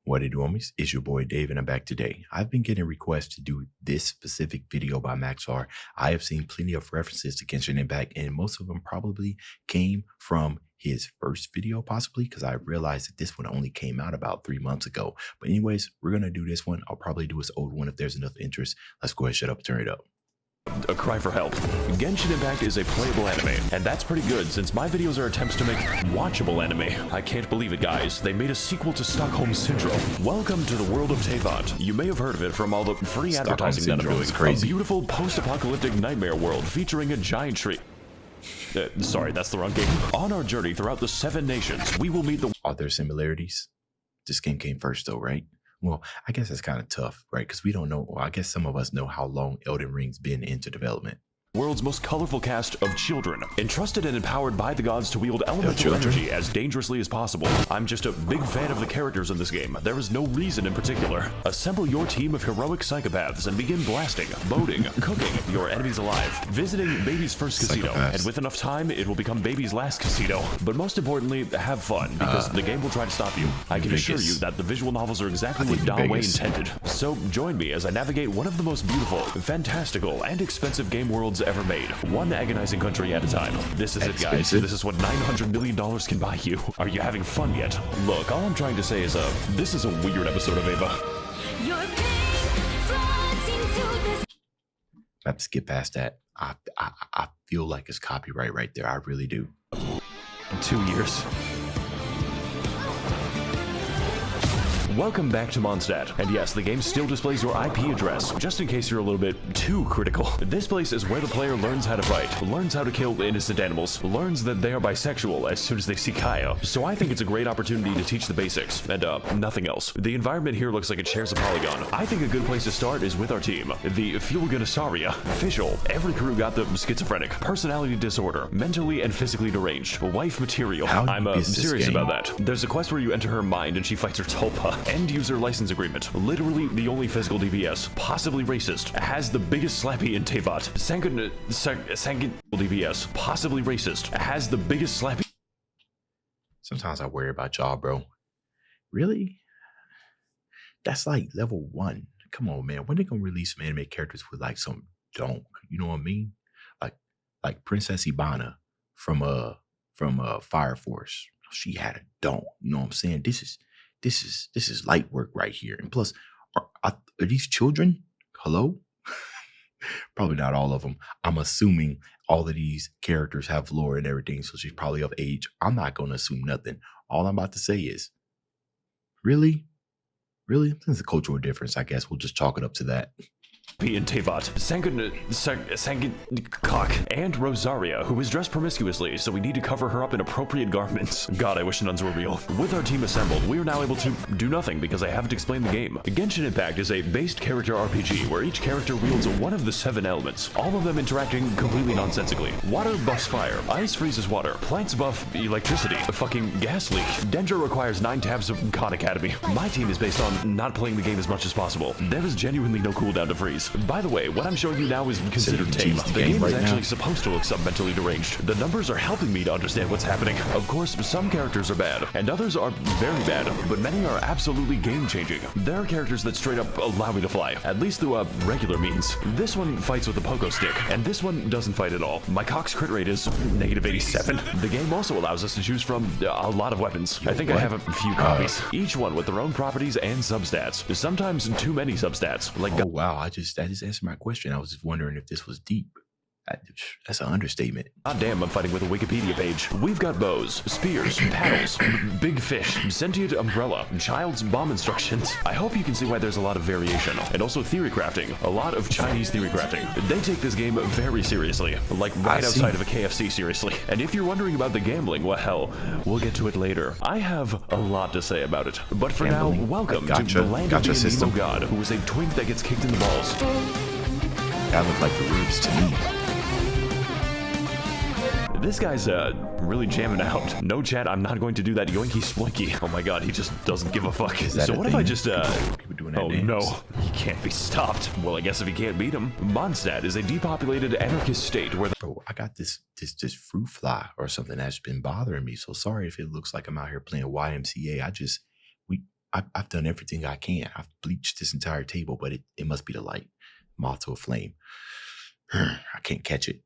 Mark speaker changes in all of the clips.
Speaker 1: What it do, homies? It's your boy Dave, and I'm back today. I've been getting requests to do this specific video by Max0r. I have seen plenty of references to Genshin Impact, and most of them probably came from his first video, possibly, because I realized that this one only came out about 3 months ago. But anyways, we're going to do this one. I'll probably do his old one if there's enough interest. Let's go ahead, shut up, turn it up.
Speaker 2: A cry for help. Genshin Impact is a playable anime, and that's pretty good since my videos are attempts to make watchable anime. I can't believe it, guys. They made a sequel to Stockholm Syndrome. Welcome to the world of Teyvat. You may have heard of it from all the free advertising that I'm doing. A beautiful post-apocalyptic nightmare world featuring a giant tree. Sorry, that's the wrong game. On our journey throughout the 7 nations, we will meet the—
Speaker 1: Are there similarities? This game came first though, right? Well, I guess it's kind of tough, right? Because we don't know, well, I guess some of us know how long Elden Ring's been into development.
Speaker 2: World's most colorful cast of children, entrusted and empowered by the gods to wield elemental energy as dangerously as possible. I'm just a big fan of the characters in this game. There is no reason in particular. Assemble your team of heroic psychopaths and begin blasting, boating, cooking your enemies alive, visiting baby's first casino, and with enough time, it will become baby's last casino. But most importantly, have fun, because the game will try to stop you. I can assure you that the visual novels are exactly what Liyue intended. So join me as I navigate one of the most beautiful, fantastical, and expensive game worlds ever made, one agonizing country at a time. This is it, guys. This is what $900 million can buy you. Are you having fun yet? Look, all I'm trying to say is this is a weird episode of Ava.
Speaker 1: I have to skip past that. I feel like it's copyright right there. I really do.
Speaker 2: 2 years. Welcome back to Monstadt, and yes, the game still displays your IP address, just in case you're a little bit too critical. This place is where the player learns how to fight, learns how to kill innocent animals, learns that they are bisexual as soon as they see Kaya. So I think it's a great opportunity to teach the basics, and nothing else. The environment here looks like it shares a polygon. I think a good place to start is with our team, the Fulganasaria. Official, every crew got the schizophrenic, personality disorder, mentally and physically deranged, wife material. I'm serious about that. There's a quest where you enter her mind and she fights her tulpa. End-user license agreement. Literally the only physical DPS. Possibly racist. Has the biggest slappy in Teyvat. Sanguine DPS. Possibly racist. Has the biggest slappy.
Speaker 1: Sometimes I worry about y'all, bro. Really? That's like level 1. Come on, man. When they gonna release some anime characters with like some donk? You know what I mean? Like Princess Ibana from Fire Force. She had a donk. You know what I'm saying? This is light work right here. And plus, are these children? Hello? Probably not all of them. I'm assuming all of these characters have lore and everything, so she's probably of age. I'm not going to assume nothing. All I'm about to say is, really? Really? There's a cultural difference. I guess we'll just chalk it up to that.
Speaker 2: In Teyvat, Cock, and Rosaria, who is dressed promiscuously, so we need to cover her up in appropriate garments. God, I wish nuns were real. With our team assembled, we are now able to do nothing because I haven't explained the game. Genshin Impact is a based character RPG where each character wields one of the 7 elements, all of them interacting completely nonsensically. Water buffs fire, ice freezes water, plants buff electricity, a fucking gas leak. Dendro requires 9 tabs of Khan Academy. My team is based on not playing the game as much as possible. There is genuinely no cooldown to freeze. By the way, what I'm showing you now is considered tame. The game is actually supposed to look mentally deranged. The numbers are helping me to understand what's happening. Of course, some characters are bad, and others are very bad, but many are absolutely game-changing. There are characters that straight up allow me to fly, at least through regular means. This one fights with a pogo stick, and this one doesn't fight at all. My Cox crit rate is -87. The game also allows us to choose from a lot of weapons. I think I have a few copies, each one with their own properties and substats. Sometimes too many substats. Like,
Speaker 1: oh wow, that just answered my question. I was just wondering if this was deep. That's an understatement.
Speaker 2: God damn, I'm fighting with a Wikipedia page. We've got bows, spears, paddles, big fish, sentient umbrella, child's bomb instructions. I hope you can see why there's a lot of variation. And also theory crafting. A lot of Chinese theory crafting. They take this game very seriously. Like right outside of a KFC, seriously. And if you're wondering about the gambling, well, hell, we'll get to it later. I have a lot to say about it. But for now, welcome to the land of the Nemo god, who is a twink that gets kicked in the balls.
Speaker 1: That looked like the ribs to me.
Speaker 2: This guy's really jamming out. No chat, I'm not going to do that yoinky splinky. Oh my god, he just doesn't give a fuck. So what if I just
Speaker 1: people doing that
Speaker 2: oh
Speaker 1: dance?
Speaker 2: No, he can't be stopped. Well, I guess if he can't beat him. Monstadt is a depopulated anarchist state where
Speaker 1: bro, I got this fruit fly or something that's been bothering me. So sorry if it looks like I'm out here playing YMCA. I've done everything I can. I've bleached this entire table, but it must be the light. Moth to a flame. I can't catch it.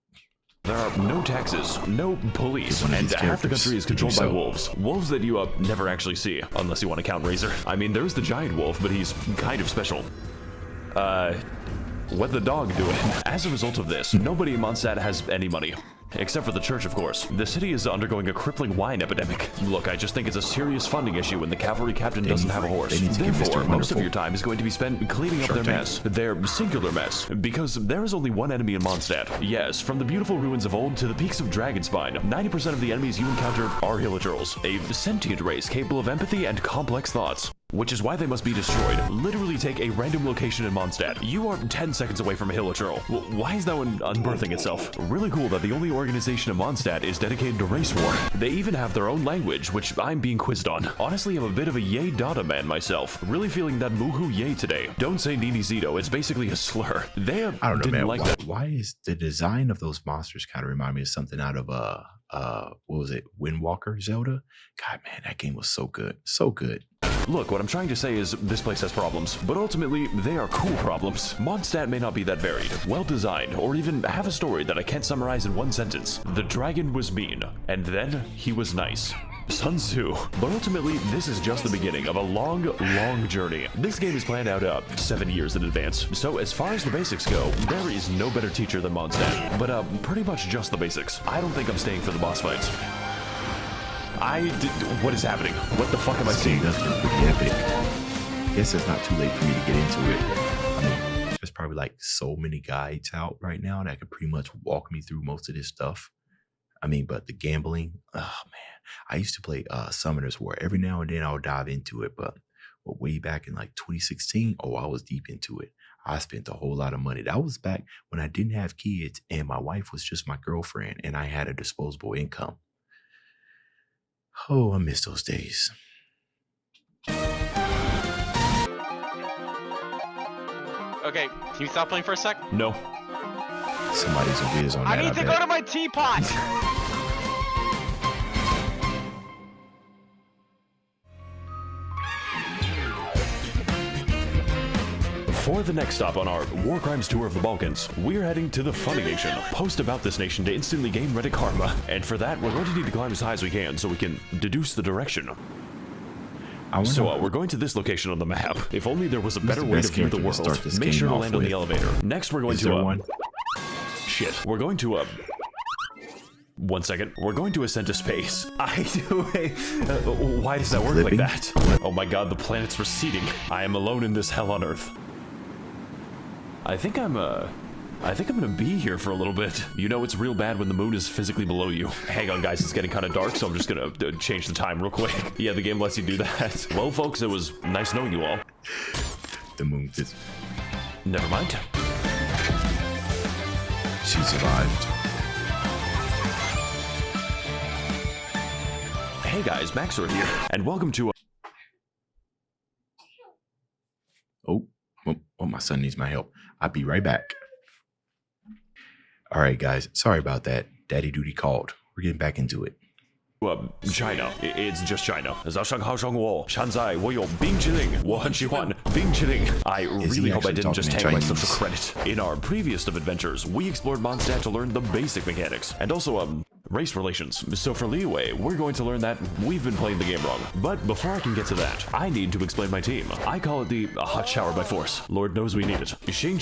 Speaker 2: There are no taxes, no police, and half the country is controlled by wolves. Wolves that you never actually see, unless you want to count Razor. I mean, there's the giant wolf, but he's kind of special. What the dog doing? As a result of this, nobody in Monstadt has any money. Except for the church, of course. The city is undergoing a crippling wine epidemic. Look, I just think it's a serious funding issue when the cavalry captain doesn't have a horse. Therefore, most of your time is going to be spent cleaning up their mess. Their singular mess. Because there is only one enemy in Monstadt. Yes, from the beautiful ruins of old to the peaks of Dragonspine, 90% of the enemies you encounter are Hilichurls, a sentient race capable of empathy and complex thoughts. Which is why they must be destroyed. Literally take a random location in Monstadt. You are 10 seconds away from a Hilichurl. Why is that one unbirthing itself? Really cool that the only organization in Monstadt is dedicated to race war. They even have their own language, which I'm being quizzed on. Honestly, I'm a bit of a yay data man myself. Really feeling that moohoo yay today. Don't say Nini Zito, it's basically a slur. They
Speaker 1: I don't know,
Speaker 2: didn't
Speaker 1: man.
Speaker 2: like that.
Speaker 1: Why is the design of those monsters kind of remind me of something out of what was it, Windwalker Zelda? God, man, that game was so good. So good.
Speaker 2: Look, what I'm trying to say is this place has problems, but ultimately they are cool problems. Mondstadt may not be that varied, well designed, or even have a story that I can't summarize in one sentence. The dragon was mean, and then he was nice. Sun Tzu. But ultimately, this is just the beginning of a long, long journey. This game is planned out 7 years in advance. So as far as the basics go, there is no better teacher than Mondstadt. But pretty much just the basics. I don't think I'm staying for the boss fights. What is happening? What the fuck am I seeing?
Speaker 1: That's been pretty epic. Guess it's not too late for me to get into it. I mean, there's probably like so many guides out right now that could pretty much walk me through most of this stuff. I mean, but the gambling, oh man, I used to play Summoner's War. Every now and then I would dive into it, but way back in like 2016, I was deep into it. I spent a whole lot of money. That was back when I didn't have kids and my wife was just my girlfriend and I had a disposable income. Oh, I miss those days.
Speaker 3: Okay, can you stop playing for a sec?
Speaker 2: No.
Speaker 1: Somebody's a whiz on that.
Speaker 3: I need to go to my teapot!
Speaker 2: For the next stop on our War Crimes tour of the Balkans, we're heading to the Funimation. Post about this nation to instantly gain Reddit karma. And for that, we're going to need to climb as high as we can so we can deduce the direction. So we're going to this location on the map. If only there was a better way to view the world. Make sure to land on the elevator. Next, we're going to shit. We're going to 1 second. We're going to ascend to space. Why does that work like that? Oh my god, the planet's receding. I am alone in this hell on Earth. I think I'm gonna be here for a little bit. You know it's real bad when the moon is physically below you. Hang on guys, it's getting kind of dark, so I'm just gonna change the time real quick. Yeah, the game lets you do that. Well folks, it was nice knowing you all.
Speaker 1: The moon is...
Speaker 2: Never mind.
Speaker 1: She survived.
Speaker 2: Hey guys, Max0r here, and welcome to
Speaker 1: Oh, my son needs my help. I'll be right back. All right, guys. Sorry about that. Daddy duty called. We're getting back into it.
Speaker 2: China. It's just China. I really hope I didn't just tank my social credit. In our previous of adventures, we explored Monstadt to learn the basic mechanics, and also, race relations. So for Liyue, we're going to learn that we've been playing the game wrong. But before I can get to that, I need to explain my team. I call it the hot shower by force. Lord knows we need it. Xi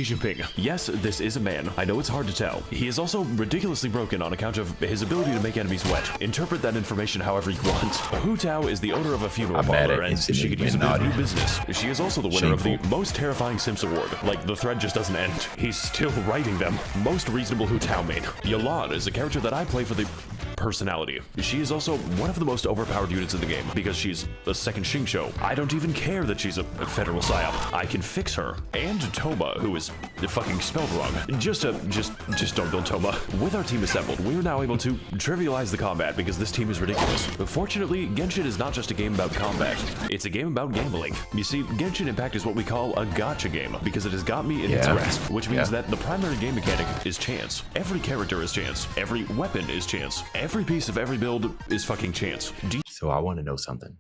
Speaker 2: Jinping. Yes, this is a man. I know it's hard to tell. He is also ridiculously broken on account of his ability to make enemies wet. Interpret that information however you want. Hu Tao is the owner of a funeral parlor, and she could use a bit of new business. She is also the winner of the most terrifying Sims award. Like, the thread just doesn't end. He's still writing them. Most reasonable Hu Tao main. Yalan is a character that I play for the personality. She is also one of the most overpowered units in the game because she's a second Xingqiu. I don't even care that she's a federal psyop. I can fix her. And Toma, who is fucking spelled wrong. Just don't build Toma. With our team assembled, we're now able to trivialize the combat because this team is ridiculous. Fortunately, Genshin is not just a game about combat. It's a game about gambling. You see, Genshin Impact is what we call a gacha game because it has got me in its grasp, which means that the primary game mechanic is chance. Every character is chance. Every weapon is chance. Every piece of every build is fucking chance.
Speaker 1: So I want to know something.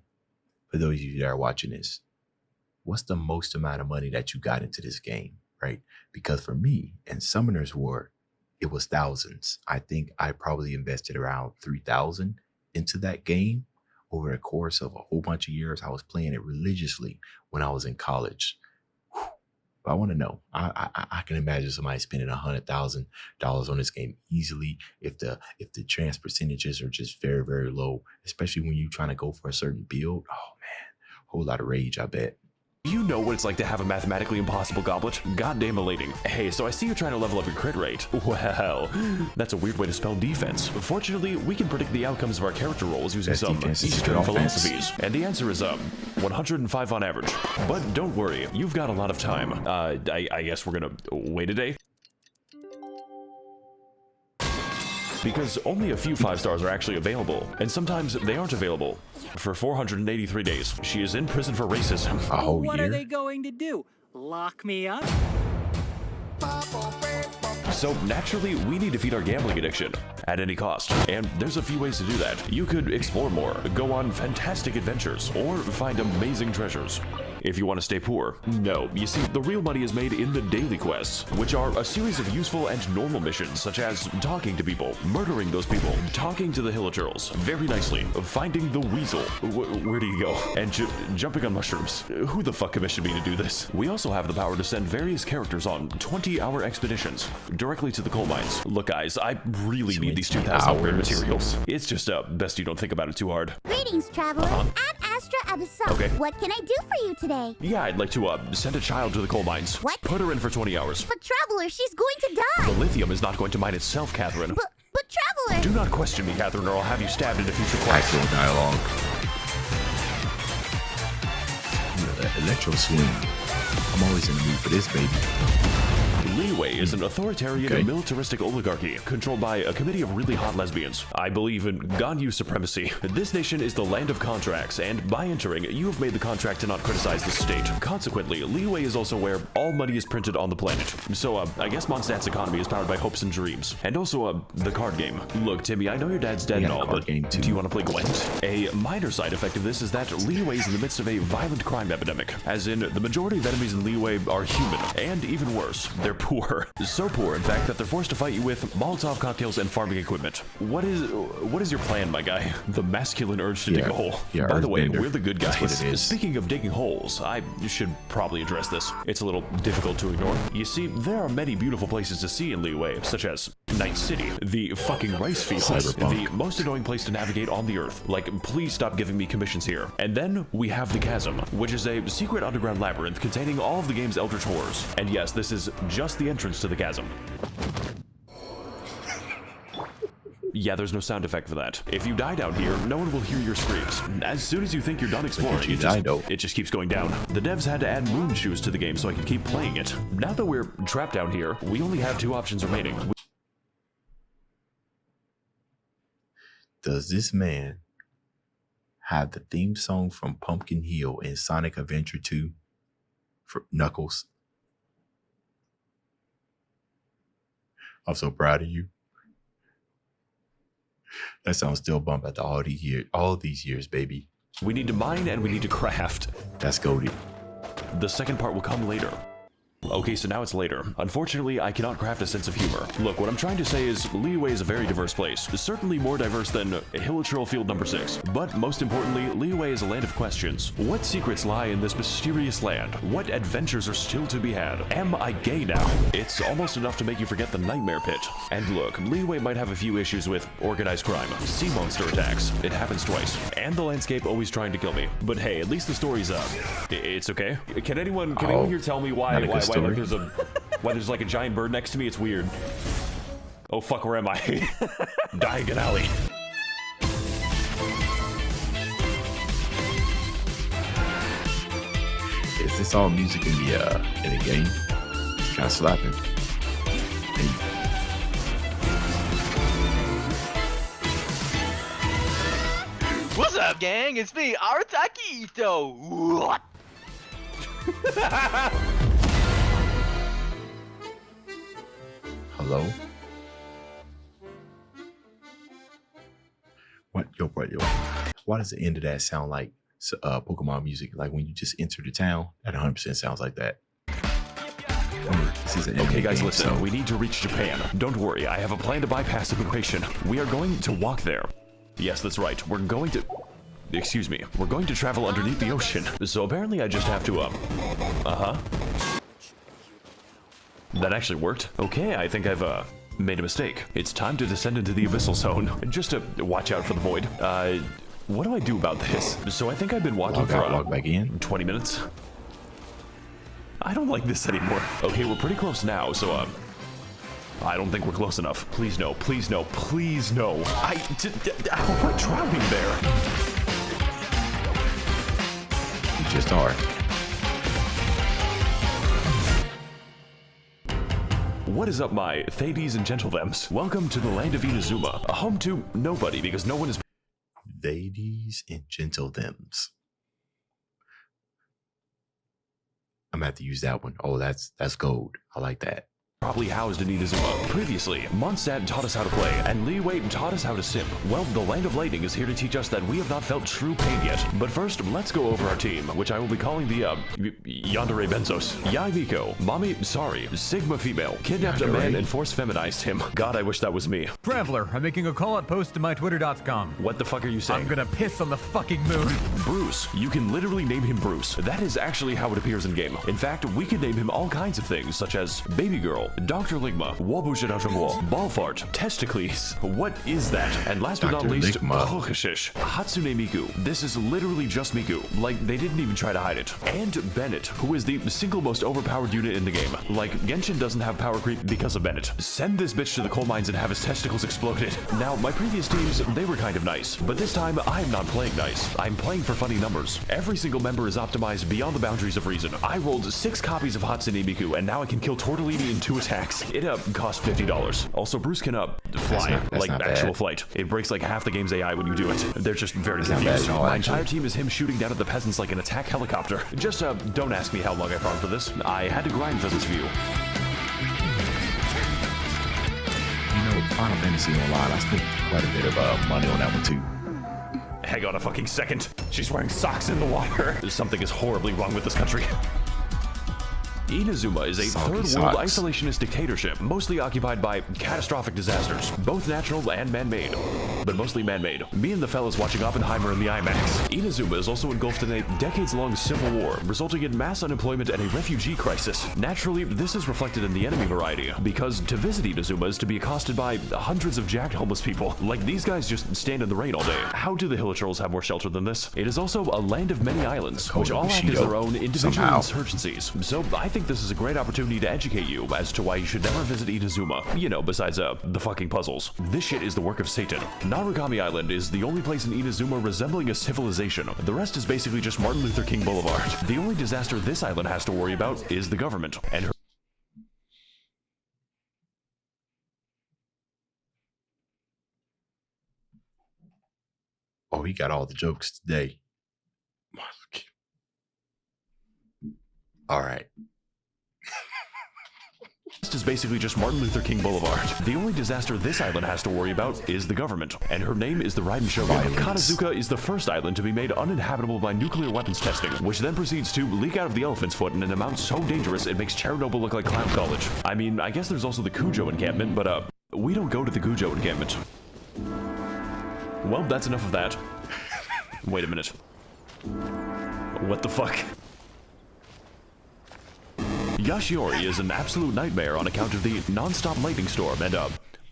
Speaker 1: for those of you that are watching this, what's the most amount of money that you got into this game, right? Because for me, in Summoner's War, it was thousands. I think I probably invested around 3,000 into that game over the course of a whole bunch of years. I was playing it religiously when I was in college. But I want to know. I can imagine somebody spending $100,000 on this game easily if the chance percentages are just very, very low, especially when you're trying to go for a certain build. Oh man, whole lot of rage, I bet.
Speaker 2: You know what it's like to have a mathematically impossible goblet? Goddamn elating. Hey, so I see you're trying to level up your crit rate. Well, that's a weird way to spell defense. Fortunately, we can predict the outcomes of our character roles using some Eastern philosophies. And the answer is 105 on average. But don't worry, you've got a lot of time. I guess we're gonna wait a day. Because only a few 5 stars are actually available, and sometimes they aren't available. For 483 days, she is in prison for racism.
Speaker 1: A whole
Speaker 4: What
Speaker 1: year?
Speaker 4: are they going to do? Lock me up?
Speaker 2: So naturally, we need to feed our gambling addiction at any cost. And there's a few ways to do that. You could explore more, go on fantastic adventures, or find amazing treasures. If you want to stay poor, no. You see, the real money is made in the daily quests, which are a series of useful and normal missions, such as talking to people, murdering those people, talking to the hilichurls, very nicely, finding the weasel, where do you go, and jumping on mushrooms. Who the fuck commissioned me to do this? We also have the power to send various characters on 20-hour expeditions directly to the coal mines. Look guys, I really need these 2,000 upgrade materials. It's just best you don't think about it too hard.
Speaker 5: Greetings, traveler. I'm Astra Abyssal.
Speaker 2: Okay.
Speaker 5: What can I do for you today?
Speaker 2: Yeah, I'd like to send a child to the coal mines.
Speaker 5: What?
Speaker 2: Put her in for 20 hours.
Speaker 5: But traveler, she's going to die.
Speaker 2: The lithium is not going to mine itself, Catherine.
Speaker 5: But traveler.
Speaker 2: Do not question me, Catherine, or I'll have you stabbed in a future class.
Speaker 1: Actual dialogue. Electro swing. I'm always in the mood for this, baby.
Speaker 2: Liyue is an authoritarian militaristic oligarchy controlled by a committee of really hot lesbians. I believe in Ganyu supremacy. This nation is the land of contracts, and by entering, you have made the contract to not criticize the state. Consequently, Liyue is also where all money is printed on the planet. So, I guess Monstadt's economy is powered by hopes and dreams. And also, the card game. Look, Timmy, I know your dad's dead and all, but do you want to play Gwent? A minor side effect of this is that Liyue is in the midst of a violent crime epidemic. As in, the majority of enemies in Liyue are human, and even worse, they're poor. So poor, in fact, that they're forced to fight you with Molotov cocktails and farming equipment. What is your plan, my guy? The masculine urge to dig a hole.
Speaker 1: Yeah,
Speaker 2: by the way,
Speaker 1: Earthbender.
Speaker 2: we're the good guys.
Speaker 1: That's what it is.
Speaker 2: Speaking of digging holes, I should probably address this. It's a little difficult to ignore. You see, there are many beautiful places to see in Liyue, such as Night City, the fucking rice fields,
Speaker 1: Cyberpunk.
Speaker 2: the most annoying place to navigate on the earth. Like, please stop giving me commissions here. And then we have the Chasm, which is a secret underground labyrinth containing all of the game's eldritch horrors. And yes, this is just the entrance to the chasm. Yeah, there's no sound effect for that. If you die down here, no one will hear your screams. As soon as you think you're done exploring, it just keeps going down. The devs had to add moon shoes to the game so I could keep playing it. Now that we're trapped down here, we only have 2 options remaining.
Speaker 1: Does this man have the theme song from Pumpkin Hill in Sonic Adventure 2 for Knuckles? I'm so proud of you. That sounds still bump after all these years, baby.
Speaker 2: We need to mine and we need to craft.
Speaker 1: That's goated.
Speaker 2: The second part will come later. Okay, so now it's later. Unfortunately, I cannot craft a sense of humor. Look, what I'm trying to say is Liyue is a very diverse place. Certainly more diverse than Hilichurl Field number 6. But most importantly, Liyue is a land of questions. What secrets lie in this mysterious land? What adventures are still to be had? Am I gay now? It's almost enough to make you forget the nightmare pit. And look, Liyue might have a few issues with organized crime, sea monster attacks. It happens twice. And the landscape always trying to kill me. But hey, at least the story's up. It's okay. Can anyone here tell me why there's like a giant bird next to me? It's weird. Oh fuck, where am I? Diagon Alley.
Speaker 1: Is this all music in the game? Kind of slapping. Hey.
Speaker 3: What's up, gang? It's me, Artakito. What?
Speaker 1: Hello? What? Yo. Why does the end of that sound like Pokemon music. Like when you just enter the town, that 100% sounds like that. This is an
Speaker 2: Okay, guys,
Speaker 1: game,
Speaker 2: listen.
Speaker 1: so-
Speaker 2: We need to reach Japan. Don't worry, I have a plan to bypass immigration. We are going to walk there. Yes, that's right. We're going to... Excuse me. We're going to travel underneath the ocean. So apparently I just have to, That actually worked. Okay, I think I've, made a mistake. It's time to descend into the abyssal zone. Just to watch out for the void. What do I do about this? So I think I've been walking
Speaker 1: Log
Speaker 2: for,
Speaker 1: out, log back in.
Speaker 2: 20 minutes. I don't like this anymore. Okay, we're pretty close now, so, I don't think we're close enough. Please no, please no, please no. How am I drowning there?
Speaker 1: You just are.
Speaker 2: What is up, my Thades and Gentlethems? Welcome to the land of Inazuma, a home to nobody because no one is
Speaker 1: Ladies and gentlethems. I'm gonna have to use that one. Oh, that's gold. I like that.
Speaker 2: probably housed in Inazuma. Previously, Monstadt taught us how to play, and Liyue taught us how to simp. Well, the Land of Lightning is here to teach us that we have not felt true pain yet. But first, let's go over our team, which I will be calling the, Yandere Benzos. Yaibiko, Mommy, sorry, Sigma female, kidnapped a man and force feminized him. God, I wish that was me.
Speaker 6: Traveler, I'm making a call-out post to my twitter.com.
Speaker 2: What the fuck are you saying?
Speaker 6: I'm gonna piss on the fucking moon.
Speaker 2: Bruce. You can literally name him Bruce. That is actually how it appears in game. In fact, we can name him all kinds of things, such as Baby Girl, Dr. Ligma, Wabushidashamo, Ballfart, Testicles. What is that? And last but not
Speaker 1: Dr.
Speaker 2: least,
Speaker 1: Ligma.
Speaker 2: Hatsune Miku. This is literally just Miku. Like, they didn't even try to hide it. And Bennett, who is the single most overpowered unit in the game. Like, Genshin doesn't have power creep because of Bennett. Send this bitch to the coal mines and have his testicles exploded. Now, my previous teams, they were kind of nice. But this time, I'm not playing nice. I'm playing for funny numbers. Every single member is optimized beyond the boundaries of reason. I rolled 6 copies of Hatsune Miku, and now I can kill Tortellini in 2 attacks. It cost $50. Also, Bruce can fly,
Speaker 1: that's
Speaker 2: like
Speaker 1: not
Speaker 2: actual
Speaker 1: bad.
Speaker 2: flight. It breaks like half the game's AI when you do it. They're just very
Speaker 1: not bad
Speaker 2: confused.
Speaker 1: at all,
Speaker 2: My
Speaker 1: actually.
Speaker 2: entire team is him shooting down at the peasants like an attack helicopter. Just don't ask me how long I farmed for this. I had to grind for this view.
Speaker 1: You know, Final Fantasy Online, I spent quite a bit of money on that one too.
Speaker 2: Hang on a fucking second. She's wearing socks in the water. Something is horribly wrong with this country. Inazuma is a
Speaker 1: Soggy
Speaker 2: third-world
Speaker 1: socks.
Speaker 2: isolationist dictatorship, mostly occupied by catastrophic disasters, both natural and man-made, but mostly man-made. Me and the fellas watching Oppenheimer in the IMAX. Inazuma is also engulfed in a decades-long civil war, resulting in mass unemployment and a refugee crisis. Naturally, this is reflected in the enemy variety, because to visit Inazuma is to be accosted by hundreds of jacked homeless people. Like, these guys just stand in the rain all day. How do the Hilichurls have more shelter than this? It is also a land of many islands, which all act as their own individual
Speaker 1: Somehow.
Speaker 2: insurgencies. So I think this is a great opportunity to educate you as to why you should never visit Inazuma. You know, besides the fucking puzzles. This shit is the work of Satan. Narukami Island is the only place in Inazuma resembling a civilization. The rest is basically just Martin Luther King Boulevard. The only disaster this island has to worry about is the government and her.
Speaker 1: Oh, he got all the jokes today. All right.
Speaker 2: Is basically just Martin Luther King Boulevard. The only disaster this island has to worry about is the government, and her name is the Raiden Shogun.
Speaker 1: Violence.
Speaker 2: Kanazuka is the first island to be made uninhabitable by nuclear weapons testing, which then proceeds to leak out of the elephant's foot in an amount so dangerous it makes Chernobyl look like clown college. I mean, I guess there's also the Kujo encampment, but we don't go to the Kujo encampment. Well, that's enough of that. Wait a minute. What the fuck? Yashiori is an absolute nightmare on account of the non-stop lightning storm and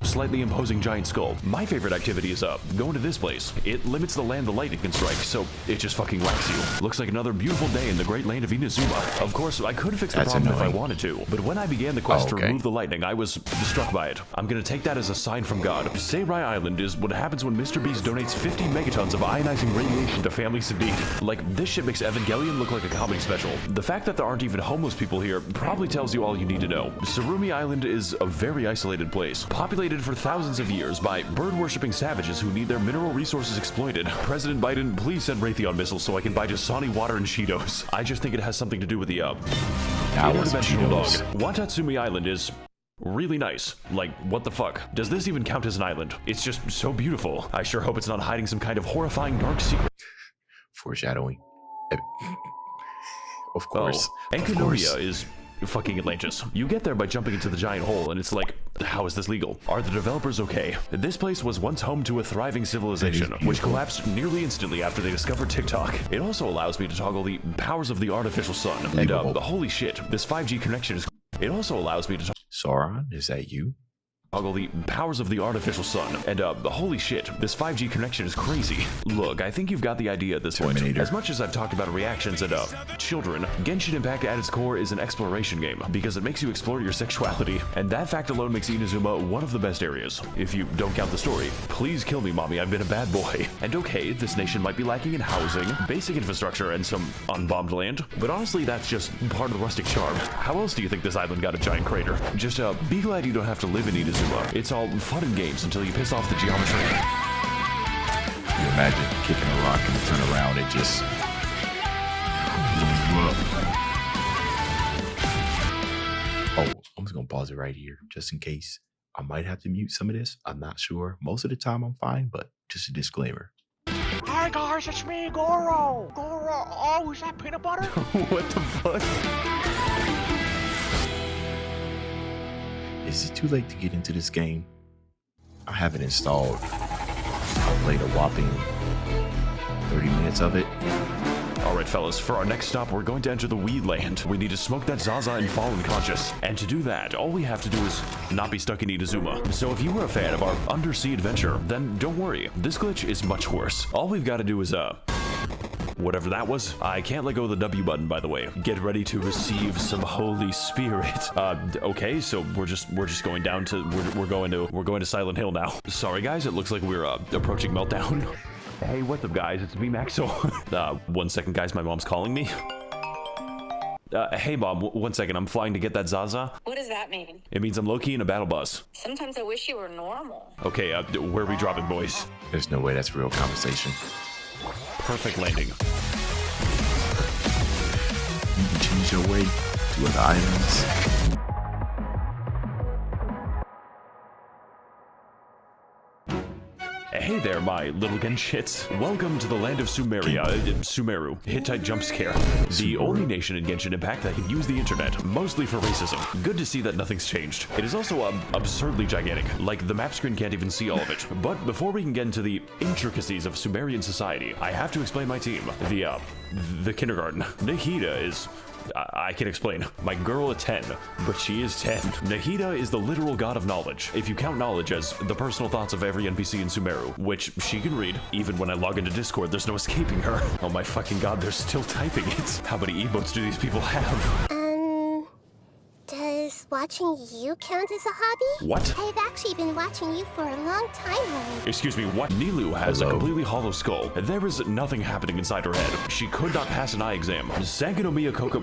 Speaker 2: slightly imposing giant skull. My favorite activity is going to this place. It limits the land the lightning can strike, so it just fucking whacks you. Looks like another beautiful day in the great land of Inazuma. Of course, I could fix the
Speaker 1: That's
Speaker 2: problem if I
Speaker 1: annoying.
Speaker 2: wanted to, but when I began the quest to
Speaker 1: okay.
Speaker 2: remove the lightning, I was struck by it. I'm gonna take that as a sign from God. Seirai Island is what happens when Mr. Beast donates 50 megatons of ionizing radiation to families in need. Like, this shit makes Evangelion look like a comedy special. The fact that there aren't even homeless people here probably tells you all you need to know. Surumi Island is a very isolated place, populated for thousands of years by bird-worshipping savages who need their mineral resources exploited. President Biden, please send Raytheon missiles so I can buy Dasani water and Cheetos. I just think it has something to do with the,
Speaker 1: Now let's
Speaker 2: interdimensional dog.
Speaker 1: Cheetos.
Speaker 2: Watatsumi Island is really nice. Like, what the fuck? Does this even count as an island? It's just so beautiful. I sure hope it's not hiding some kind of horrifying dark secret.
Speaker 1: Foreshadowing. Of course.
Speaker 2: Oh,
Speaker 1: Of course.
Speaker 2: Enkanomiya is fucking Atlantis. You get there by jumping into the giant hole, and it's like, how is this legal? Are the developers okay? This place was once home to a thriving civilization, which collapsed nearly instantly after they discovered TikTok. It also allows me to toggle the powers of the artificial sun. And holy shit, this 5G connection is... It also allows me to...
Speaker 1: Sauron, is that you?
Speaker 2: Toggle the powers of the artificial sun. And holy shit, this 5G connection is crazy. Look, I think you've got the idea at this point. As much as I've talked about reactions and children, Genshin Impact at its core is an exploration game because it makes you explore your sexuality, and that fact alone makes Inazuma one of the best areas. If you don't count the story, please kill me, mommy, I've been a bad boy. And okay, this nation might be lacking in housing, basic infrastructure, and some unbombed land, but honestly, that's just part of the rustic charm. How else do you think this island got a giant crater? Just be glad you don't have to live in Inazuma. It's all fun and games until you piss off the geometry.
Speaker 1: You imagine kicking a rock and turn around and just blow you up. Oh, I'm just gonna pause it right here just in case. I might have to mute some of this. I'm not sure. Most of the time I'm fine, but just a disclaimer.
Speaker 3: Hi guys, it's me, Goro. Goro. Oh, is that peanut butter?
Speaker 2: What the fuck?
Speaker 1: Is it too late to get into this game? I have it installed. I played a whopping 30 minutes of it.
Speaker 2: Alright fellas, for our next stop, we're going to enter the weed land. We need to smoke that Zaza and fall unconscious. And to do that, all we have to do is not be stuck in Inazuma. So if you were a fan of our undersea adventure, then don't worry. This glitch is much worse. All we've got to do is, whatever that was. I can't let go of the W button, by the way. Get ready to receive some Holy Spirit. Okay, so we're just going down to we're going to Silent Hill now. Sorry guys, it looks like we're approaching meltdown. Hey, what's up guys? It's me, Max0r. 1 second guys, my mom's calling me. Hey mom, 1 second, I'm flying to get that Zaza.
Speaker 7: What does that mean?
Speaker 2: It means I'm low-key in a battle bus.
Speaker 7: Sometimes I wish you were normal.
Speaker 2: Okay, where are we dropping, boys?
Speaker 1: There's no way that's real conversation.
Speaker 2: Perfect landing.
Speaker 1: You can choose your way to other islands.
Speaker 2: Hey there, my little Genshits. Welcome to the land of Sumeru. Hittite jump scare. The only nation in Genshin Impact that can use the internet, mostly for racism. Good to see that nothing's changed. It is also absurdly gigantic. Like, the map screen can't even see all of it. But before we can get into the intricacies of Sumerian society, I have to explain my team. The kindergarten. Nahida is... I can explain. My girl at 10, but she is 10. Nahida is the literal god of knowledge, if you count knowledge as the personal thoughts of every NPC in Sumeru, which she can read. Even when I log into Discord, there's no escaping her. Oh my fucking god, they're still typing it. How many emotes do these people have?
Speaker 5: Does watching you count as a hobby?
Speaker 2: What?
Speaker 5: I've actually been watching you for a long time already.
Speaker 2: Excuse me, what? Nilou has a completely hollow skull. There is nothing happening inside her head. She could not pass an eye exam. Sangonomiya Koka...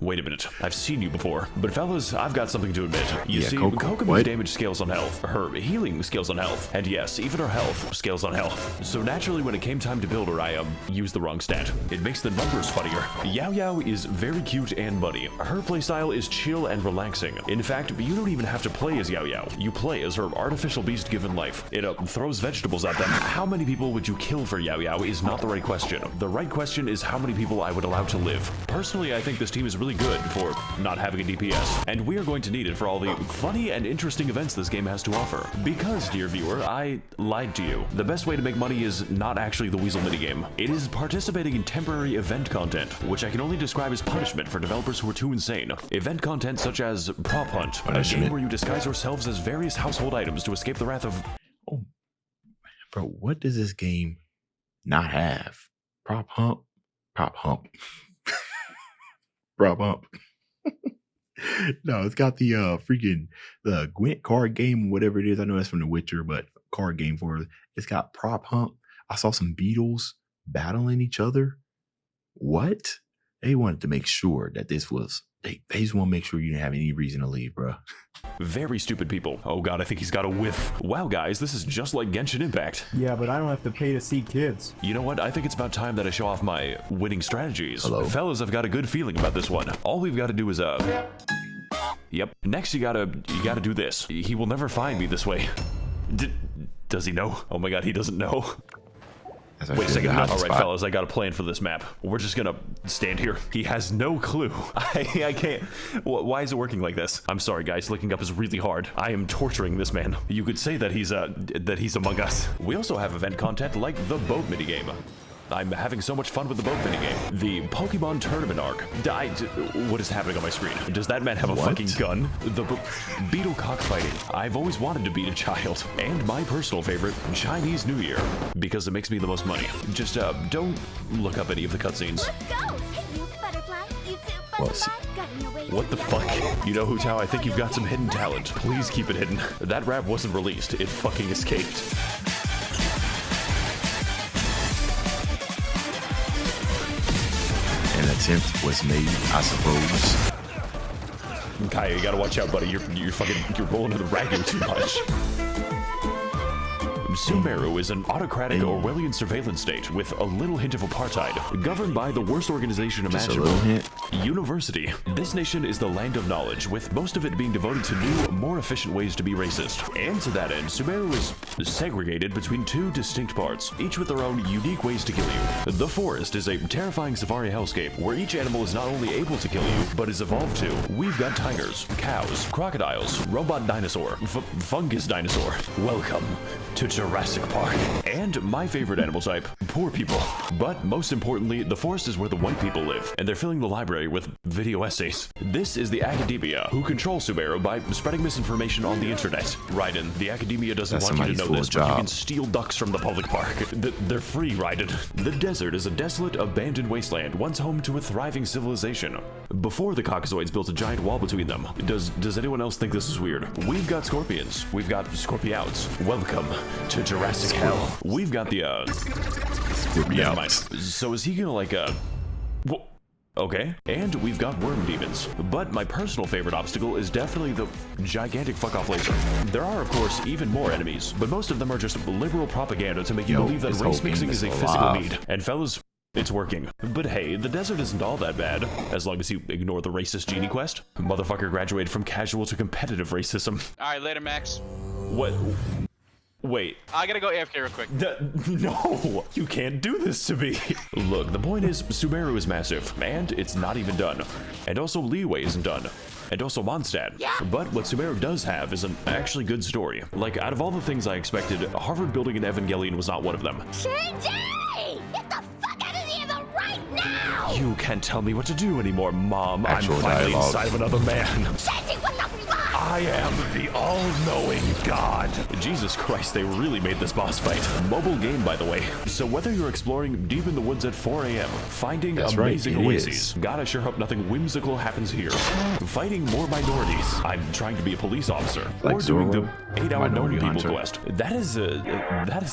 Speaker 2: Wait a minute, I've seen you before. But fellas, I've got something to admit. You see, Kokomi's damage scales on health, her healing scales on health, and yes, even her health scales on health. So naturally, when it came time to build her, I used the wrong stat. It makes the numbers funnier. Yao Yao is very cute and bunny. Her playstyle is chill and relaxing. In fact, you don't even have to play as Yao Yao. You play as her artificial beast given life. It throws vegetables at them. How many people would you kill for Yao Yao is not the right question. The right question is how many people I would allow to live. Personally, I think this team is really good for not having a DPS, and we are going to need it for all the funny and interesting events this game has to offer. Because, dear viewer, I lied to you. The best way to make money is not actually the Weasel minigame. It is participating in temporary event content, which I can only describe as punishment for developers who are too insane. Event content such as Prop Hunt, a game where you disguise yourselves as various household items to escape the wrath of...
Speaker 1: Oh, bro, what does this game not have? Prop hump? Prop hump. Prop hump. No, it's got the the Gwent card game, whatever it is. I know that's from The Witcher, but card game for it. It's got prop hump. I saw some beetles battling each other. What? They wanted to make sure that this was... They just want to make sure you didn't have any reason to leave, bro.
Speaker 2: Very stupid people. Oh god, I think he's got a whiff. Wow, guys, this is just like Genshin Impact.
Speaker 8: Yeah, but I don't have to pay to see kids.
Speaker 2: You know what? I think it's about time that I show off my winning strategies.
Speaker 1: Hello?
Speaker 2: Fellas, I've got a good feeling about this one. All we've got to do is, Yep. Next, you gotta do this. He will never find me this way. Does he know? Oh my god, he doesn't know.
Speaker 1: As I
Speaker 2: Wait a
Speaker 1: feel
Speaker 2: second.
Speaker 1: the
Speaker 2: No,
Speaker 1: hot
Speaker 2: all right,
Speaker 1: spot.
Speaker 2: fellas, I got a plan for this map. We're just gonna stand here. He has no clue. I can't. Why is it working like this? I'm sorry, guys. Looking up is really hard. I am torturing this man. You could say that he's among us. We also have event content like the boat minigame. I'm having so much fun with the boat minigame. The Pokemon Tournament arc. What is happening on my screen? Does that man have a fucking gun? The beetle cockfighting. I've always wanted to beat a child. And my personal favorite, Chinese New Year. Because it makes me the most money. Just, don't look up any of the cutscenes.
Speaker 5: Let's go! Hey, you butterfly. You too,
Speaker 1: Well,
Speaker 5: butterfly. Got your way
Speaker 2: What the fuck? You know, Hu Tao, I think you've got some hidden talent. Please keep it hidden. That rap wasn't released. It fucking escaped.
Speaker 1: An attempt was made, I suppose.
Speaker 2: Kaya, you gotta watch out, buddy. You're rolling to the ragging too much. Sumeru is an autocratic Orwellian surveillance state with a little hint of apartheid, governed by the worst organization
Speaker 1: Just a
Speaker 2: imaginable,
Speaker 1: little hint.
Speaker 2: University. This nation is the land of knowledge, with most of it being devoted to new, more efficient ways to be racist. And to that end, Sumeru is segregated between two distinct parts, each with their own unique ways to kill you. The forest is a terrifying safari hellscape, where each animal is not only able to kill you, but is evolved to. We've got tigers, cows, crocodiles, robot dinosaur, fungus dinosaur. Welcome to Jurassic Park. And my favorite animal type, poor people. But most importantly, the forest is where the white people live, and they're filling the library with video essays. This is the academia, who control Sumeru by spreading misinformation on the internet. Raiden, the academia doesn't
Speaker 1: That's
Speaker 2: want you to know
Speaker 1: somebody's
Speaker 2: this,
Speaker 1: full
Speaker 2: but you
Speaker 1: job.
Speaker 2: can steal ducks from the public park. They're free, Raiden. The desert is a desolate, abandoned wasteland, once home to a thriving civilization. Before the Caucasoids built a giant wall between them. Does anyone else think this is weird? We've got scorpions. We've got scorpiouts. Welcome to Jurassic Hell. We've got the, never mind. So is he gonna okay. And we've got worm demons. But my personal favorite obstacle is definitely the gigantic fuck-off laser. There are, of course, even more enemies, but most of them are just liberal propaganda to make you believe that
Speaker 1: this whole
Speaker 2: race mixing
Speaker 1: game
Speaker 2: is a
Speaker 1: is
Speaker 2: physical
Speaker 1: alive.
Speaker 2: need. And fellas, it's working. But hey, the desert isn't all that bad, as long as you ignore the racist genie quest. Motherfucker graduated from casual to competitive racism.
Speaker 3: Alright, later, Max.
Speaker 2: What? Wait.
Speaker 3: I gotta go AFK real quick.
Speaker 2: No, you can't do this to me. Look, the point is, Sumeru is massive, and it's not even done. And also, Liyue isn't done. And also Monstadt. But what Sumeru does have is an actually good story. Like, out of all the things I expected, Harvard building an Evangelion was not one of them.
Speaker 5: Shinji! Get the fuck out of the Eva right now!
Speaker 2: You can't tell me what to do anymore, Mom.
Speaker 1: Actual
Speaker 2: I'm finally
Speaker 1: dialogue.
Speaker 2: inside of another man.
Speaker 5: Shinji, what the fuck?
Speaker 2: I am the all-knowing God. Jesus Christ, they really made this boss fight. Mobile game, by the way. So whether you're exploring deep in the woods at 4 a.m., finding
Speaker 1: That's right,
Speaker 2: amazing
Speaker 1: it
Speaker 2: oases,
Speaker 1: is.
Speaker 2: God, I sure hope nothing whimsical happens here. Fighting more minorities. I'm trying to be a police officer.
Speaker 1: Like
Speaker 2: or doing
Speaker 1: Zorro,
Speaker 2: the 8-hour known
Speaker 1: Minority
Speaker 2: people
Speaker 1: Hunter.
Speaker 2: quest. That is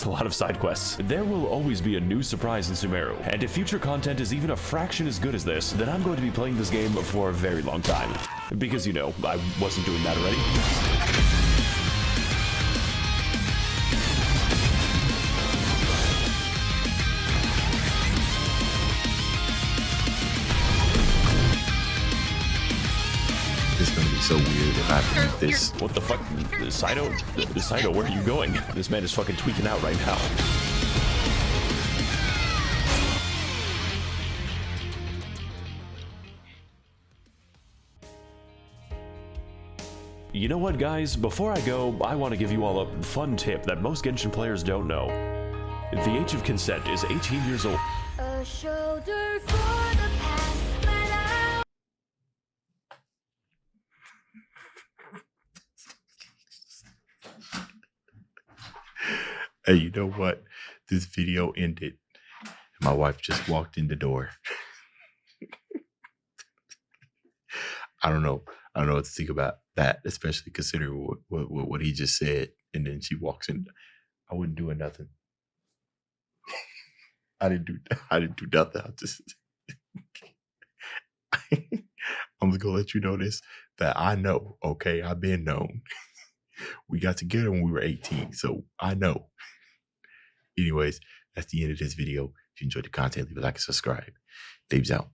Speaker 2: a lot of side quests. There will always be a new surprise in Sumeru. And if future content is even a fraction as good as this, then I'm going to be playing this game for a very long time. Because, you know, I wasn't doing that already.
Speaker 1: It's gonna be so weird if I beat this.
Speaker 2: What the fuck? Saito, where are you going? This man is fucking tweaking out right now. You know what, guys? Before I go, I want to give you all a fun tip that most Genshin players don't know. The age of consent is 18 years old.
Speaker 5: A shoulder for the past, but I...
Speaker 1: Hey, you know what? This video ended. My wife just walked in the door. I don't know what to think about that, especially considering what he just said. And then she walks in. I wasn't doing nothing. I didn't do nothing. I just I'm just gonna let you know this, that I know, okay? I've been known. We got together when we were 18, so I know. Anyways, that's the end of this video. If you enjoyed the content, leave a like and subscribe. Dave's out.